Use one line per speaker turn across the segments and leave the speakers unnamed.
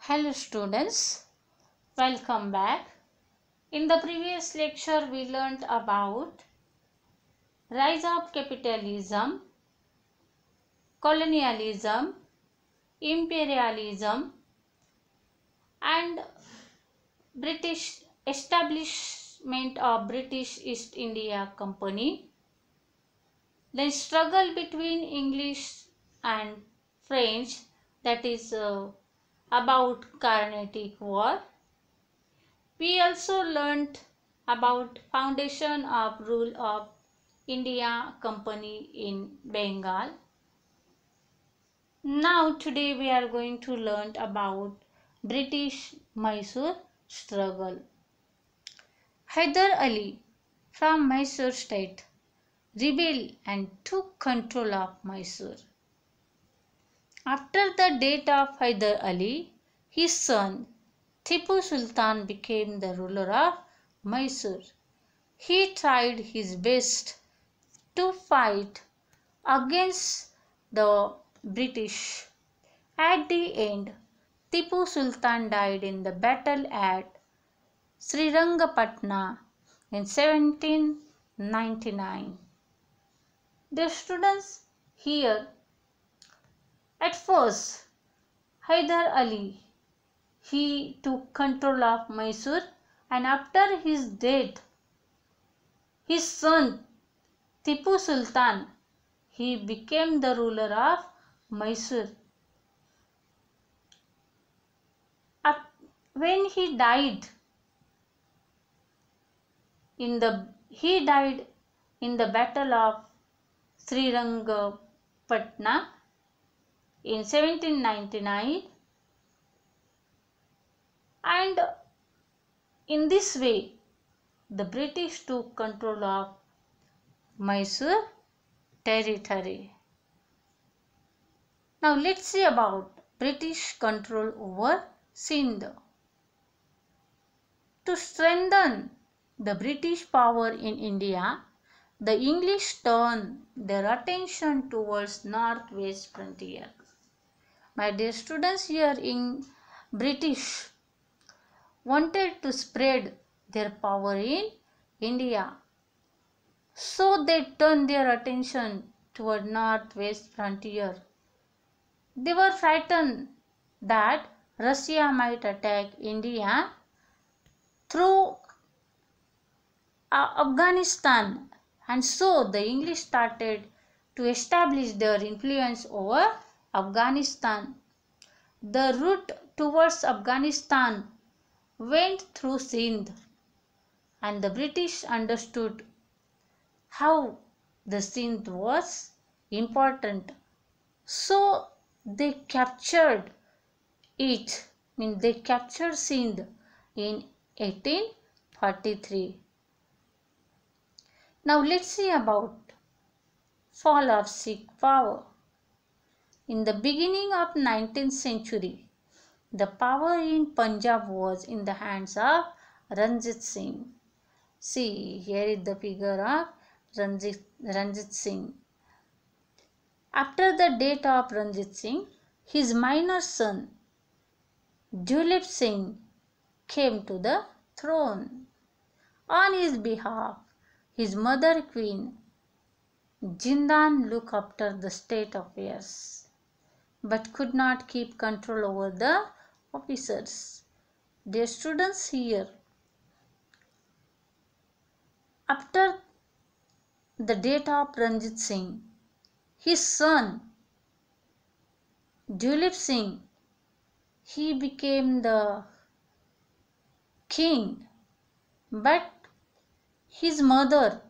Hello students, welcome back. In the previous lecture we learnt about rise of capitalism, colonialism, imperialism and British establishment of British East India Company, the struggle between English and French, that is about Carnatic War. We also learnt about foundation of rule of India Company in Bengal. Now today we are going to learn about British Mysore struggle. Hyder Ali from Mysore state rebelled and took control of Mysore. After the death of Hyder Ali, his son Tipu Sultan became the ruler of Mysore. He tried his best to fight against the British. At the end, Tipu Sultan died in the battle at Srirangapatna in 1799. The students here, at first, Hyder Ali, he took control of Mysore, and after his death, his son Tipu Sultan, he became the ruler of Mysore. When he died in the battle of Srirangapatna in 1799, and in this way the British took control of Mysore territory. Now let's see about British control over Sindh. To strengthen the British power in India, the English turned their attention towards northwest frontier. My dear students, here in British wanted to spread their power in India. So they turned their attention toward northwest frontier. They were frightened that Russia might attack India through Afghanistan, and so the English started to establish their influence over Afghanistan. The route towards Afghanistan went through Sindh, and the British understood how the Sindh was important. So they captured it, they captured Sindh in 1843. Now let's see about fall of Sikh power. In the beginning of 19th century, the power in Punjab was in the hands of Ranjit Singh. See, here is the figure of Ranjit Singh. After the death of Ranjit Singh, his minor son Duleep Singh came to the throne. On his behalf, his mother Queen Jindan looked after the state affairs, but could not keep control over the officers. Dear students, here, after the death of Ranjit Singh, his son Duleep Singh, he became the king, but his mother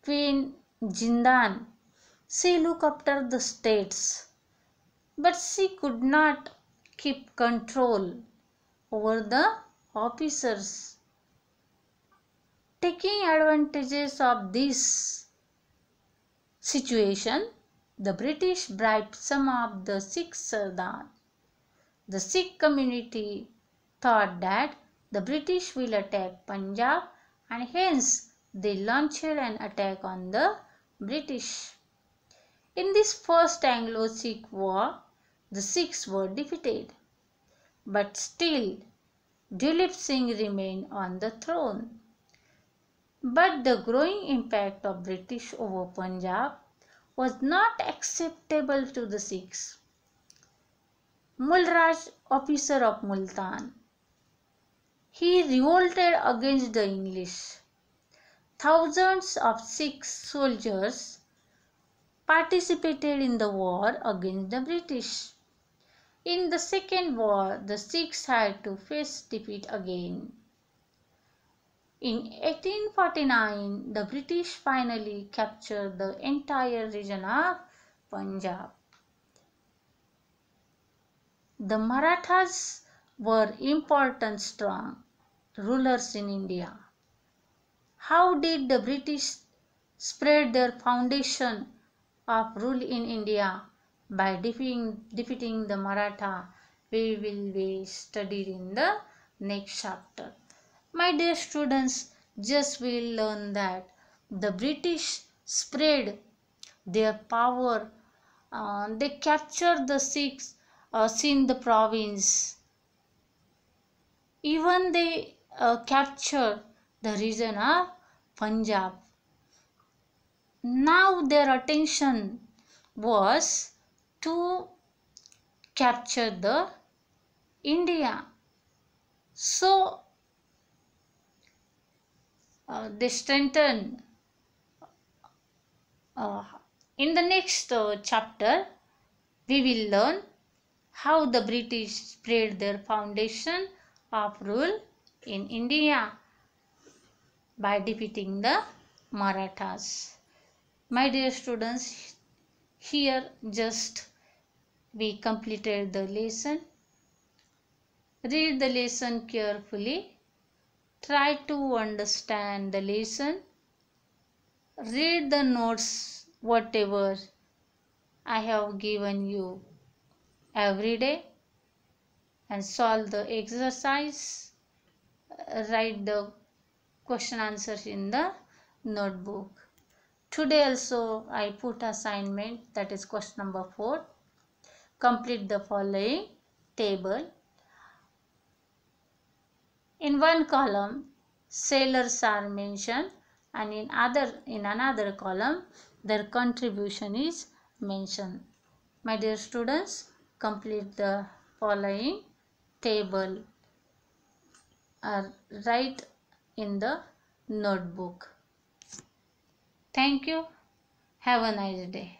Queen Jindan, she looked after the states, but she could not keep control over the officers. Taking advantages of this situation, the British bribed some of the Sikh Sardars. The Sikh community thought that the British will attack Punjab, and hence they launched an attack on the British. In this first Anglo-Sikh war, the Sikhs were defeated. but still Duleep Singh remained on the throne. But the growing impact of British over Punjab was not acceptable to the Sikhs. Mulraj, officer of Multan, he revolted against the English. Thousands of Sikh soldiers participated in the war against the British. In the Second War, the Sikhs had to face defeat again. In 1849, the British finally captured the entire region of Punjab. The Marathas were important, strong rulers in India. How did the British spread their foundation of rule in India? By defeating the Maratha. We will be studied in the next chapter. My dear students, just will learn that the British spread their power. They captured the Sikhs in the province. Even they captured the region of Punjab. Now their attention was to capture the India. So they strengthened. In the next chapter, we will learn how the British spread their foundation of rule in India by defeating the Marathas. My dear students, here just we completed the lesson. Read the lesson carefully. Try to understand the lesson. Read the notes, whatever I have given you every day, and solve the exercise. Write the question answers in the notebook. Today also I put assignment, that is question number 4. Complete the following table. In one column sailors are mentioned, and in another column their contribution is mentioned. My dear students, complete the following table. Write in the notebook. Thank you. Have a nice day.